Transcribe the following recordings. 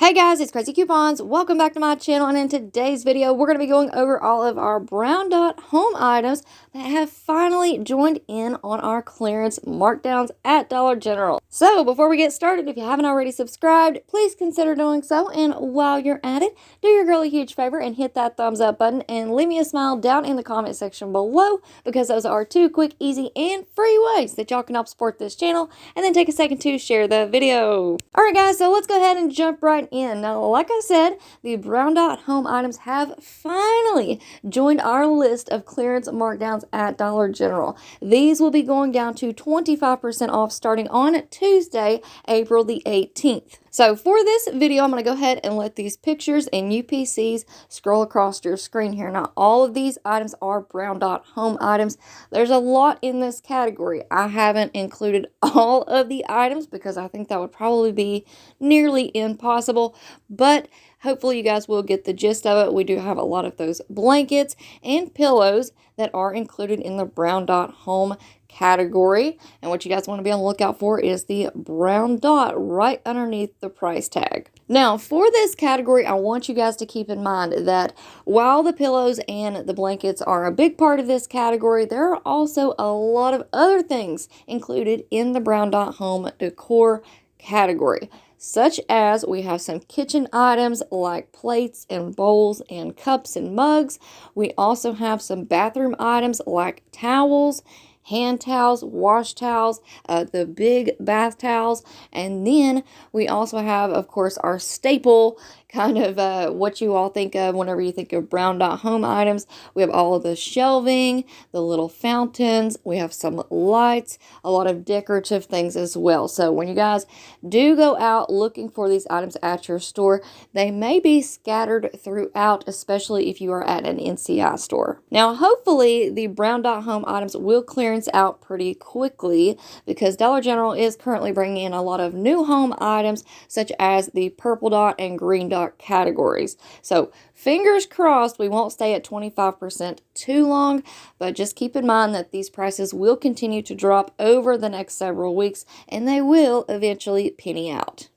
Hey guys, it's Craz-E Coupons. Welcome back to my channel, and in today's video, we're going to be going over all of our brown dot home items that have finally joined in on our clearance markdowns at Dollar General. So before we get started, if you haven't already subscribed, please consider doing so. And while you're at it, do your girl a huge favor and hit that thumbs up button and leave me a smile down in the comment section below, because those are two quick, easy, and free ways that y'all can help support this channel. And then take a second to share the video. Alright guys, so let's go ahead and jump right in. Now, like I said, the brown dot home items have finally joined our list of clearance markdowns at Dollar General. These will be going down to 25% off starting on Tuesday, April the 18th. So for this video, I'm going to go ahead and let these pictures and UPCs scroll across your screen here. Now, all of these items are brown dot home items. There's a lot in this category. I haven't included all of the items because I think that would probably be nearly impossible, but hopefully you guys will get the gist of it. We do have a lot of those blankets and pillows that are included in the brown dot home category, and what you guys want to be on the lookout for is the brown dot right underneath the price tag. Now, for this category, I want you guys to keep in mind that while the pillows and the blankets are a big part of this category, there are also a lot of other things included in the brown dot home decor category, such as we have some kitchen items like plates and bowls and cups and mugs. We also have some bathroom items like towels, hand towels, wash towels, the big bath towels, and then we also have, of course, our staple kind of what you all think of whenever you think of brown dot home items. We have all of the shelving, the little fountains, we have some lights, a lot of decorative things as well. So when you guys do go out looking for these items at your store, they may be scattered throughout, especially if you are at an NCI store. Now, hopefully the brown dot home items will clearance out pretty quickly because Dollar General is currently bringing in a lot of new home items, such as the purple dot and green dot categories. So fingers crossed we won't stay at 25% too long, but just keep in mind that these prices will continue to drop over the next several weeks, and they will eventually penny out.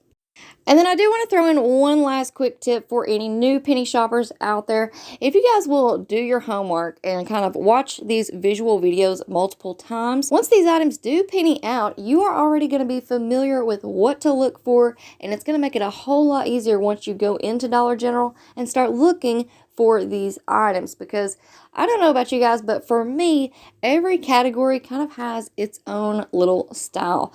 And then I do want to throw in one last quick tip for any new penny shoppers out there. If you guys will do your homework and kind of watch these visual videos multiple times, once these items do penny out, you are already going to be familiar with what to look for, and it's going to make it a whole lot easier once you go into Dollar General and start looking for these items. Because I don't know about you guys, but for me, every category kind of has its own little style.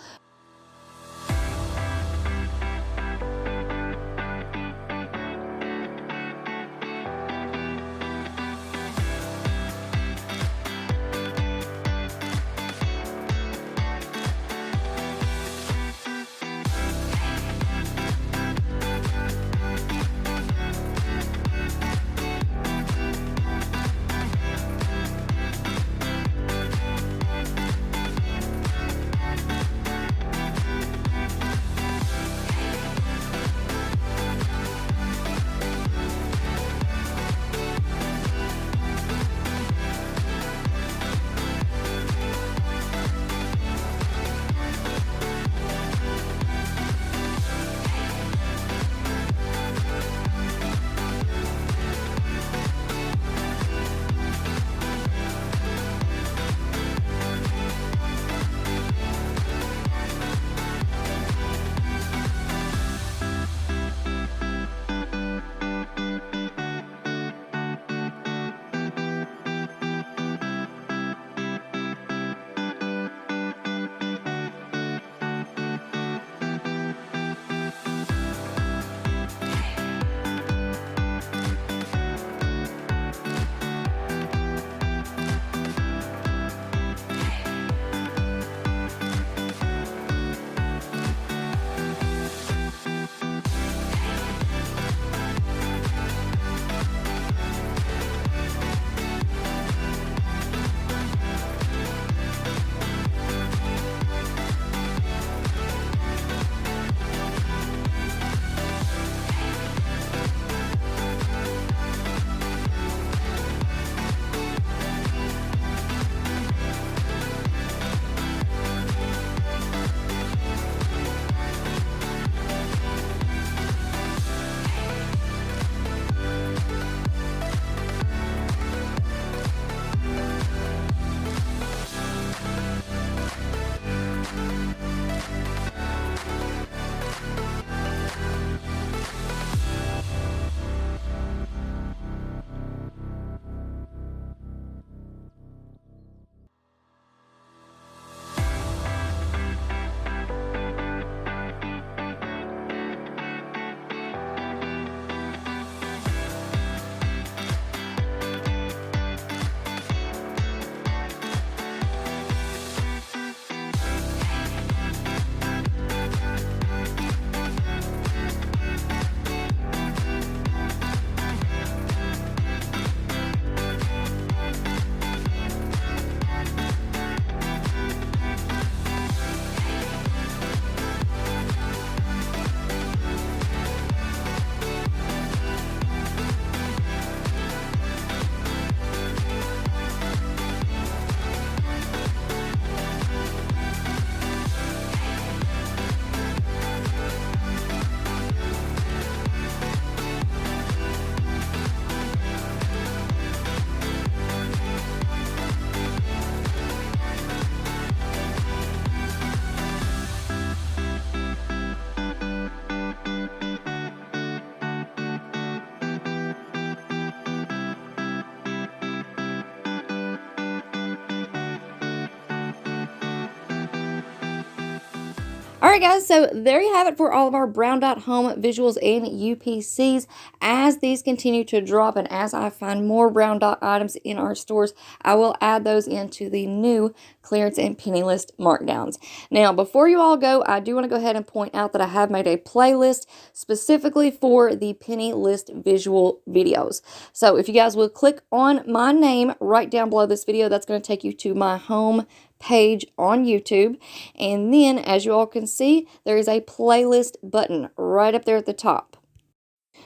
Alright guys, so there you have it for all of our Brown Dot Home visuals and UPCs. As these continue to drop and as I find more Brown Dot items in our stores, I will add those into the new clearance and penny list markdowns. Now, before you all go, I do want to go ahead and point out that I have made a playlist specifically for the penny list visual videos. So if you guys will click on my name right down below this video, that's going to take you to my home page on YouTube, and then as you all can see, there is a playlist button right up there at the top.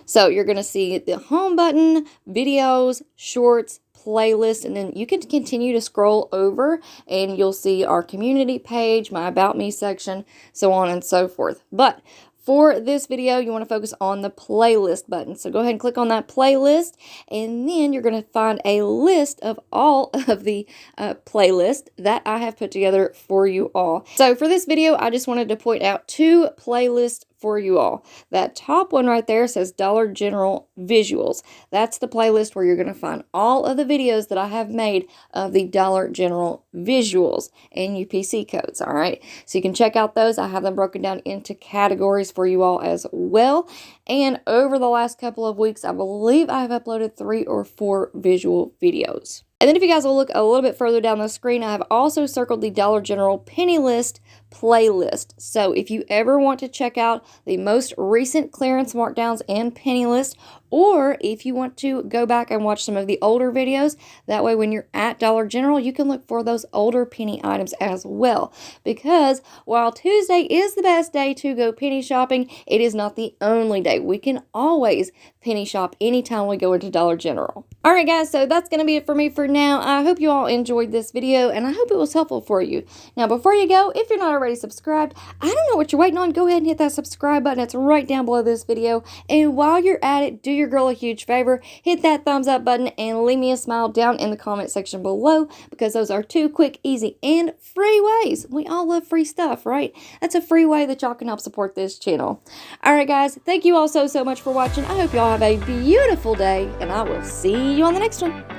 So you're going to see the home button, videos, shorts, playlist, and then you can continue to scroll over and you'll see our community page, my about me section, so on and so forth. But for this video, you want to focus on the playlist button. So go ahead and click on that playlist, and then you're going to find a list of all of the playlists that I have put together for you all. So for this video, I just wanted to point out 2 playlists for you all. That top one right there says Dollar General Visuals. That's the playlist where you're going to find all of the videos that I have made of the Dollar General Visuals and UPC codes, all right? So you can check out those. I have them broken down into categories for you all as well. And over the last couple of weeks, I believe I have uploaded 3 or 4 visual videos. And then if you guys will look a little bit further down the screen, I have also circled the Dollar General Penny List playlist. So if you ever want to check out the most recent clearance markdowns and penny list, or if you want to go back and watch some of the older videos, that way when you're at Dollar General, you can look for those older penny items as well. Because while Tuesday is the best day to go penny shopping, it is not the only day. We can always penny shop anytime we go into Dollar General. Alright guys, so that's going to be it for me for now. I hope you all enjoyed this video, and I hope it was helpful for you. Now before you go, if you're not already subscribed, I don't know what you're waiting on. Go ahead and hit that subscribe button. It's right down below this video. And while you're at it, do your girl a huge favor. Hit that thumbs up button and leave me a smile down in the comment section below, because those are 2 quick, easy, and free ways. We all love free stuff, right? That's a free way that y'all can help support this channel. Alright guys, thank you all so much for watching. I hope y'all have a beautiful day, and I will see you on the next one.